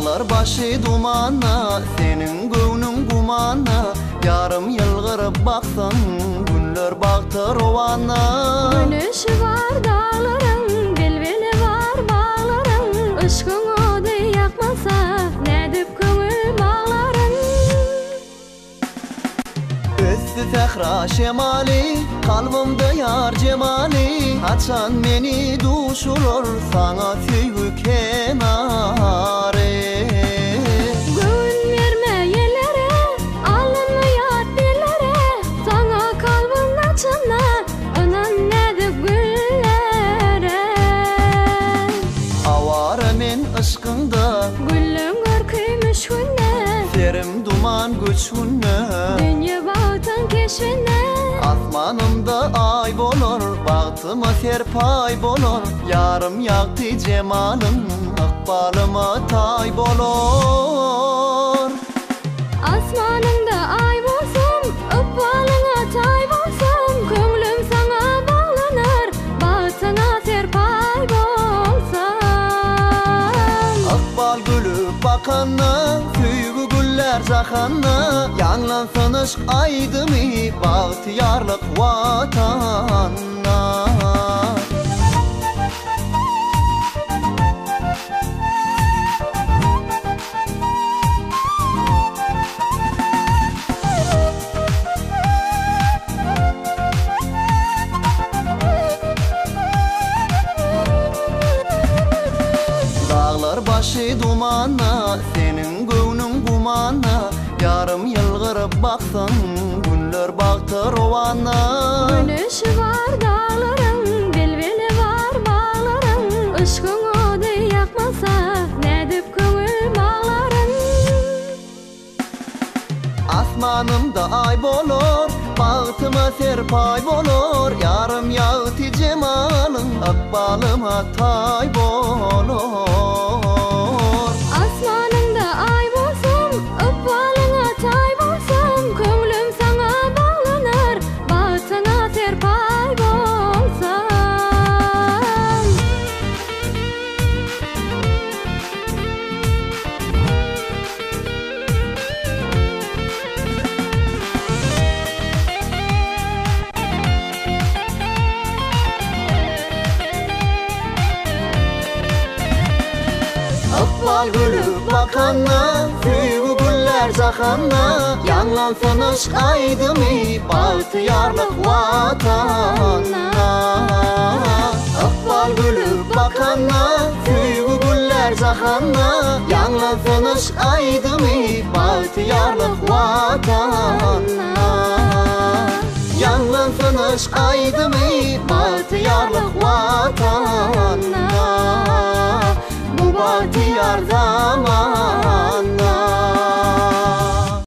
Dağlar başı dumanla, senin göwnüň gumanla. Yarım yılgırıp baksan, günler baktı rovana. Güneşi var dağların, belbeli var bağların. Işkın odu yakmasa, nedip köngül bağların. Özsü tehra şemali, kalbimde yar cemali. Haçan meni duşulur, sana süýgü kenary. Gün verme yerlere, alınma yat dillere. Sana kalbim açınla, önen nedip güllere. Avara men ışkında, Güllüm görküymüş günne, serim duman göçünne. dünya bağıtın keşfine. Asmanımda ay bolor, bagtyma serpay bolor. Yarım ýagty cemalym, akbalyma tay bolor. Asmanında ay bolsam, ıkbalyna tay bolsam. Köňlüm sana bağlanır, bağıtına serpay bolsam. Akbal gülüp bakanna, süýgü güller jahanna. Ýanglansyn aşk aýdymy, bagtyýarlyk watanna. Dağlar başı dumanla, senin göwnüň gumanla. Yarım yılgırıp baksan, günler baktı rovana. Güneşi var dağların, belbeli var bağların. Işkın odu yakmasa, nedip köngül bağların. Asmanımda ay bolor, bagtyma serpay bolor. Yarım ýagty cemalyň, akbalyma tay bolor. Asmanında ay bolsam, ıkbalyna tay bolsam. Köňlüm sana bağlanır, bağıtyna serpay bolsam. Akbal gülüp bakanna, süýgü güller jahanna. Ýanglansyn aşk aýdymy, bagtyýarlyk watanna. Akbal gülüp bakanna, süýgü güller jahanna. Ýanglansyn aşk aýdymy, bagtyýarlyk watanna. Ýanglansyn aşk aýdymy,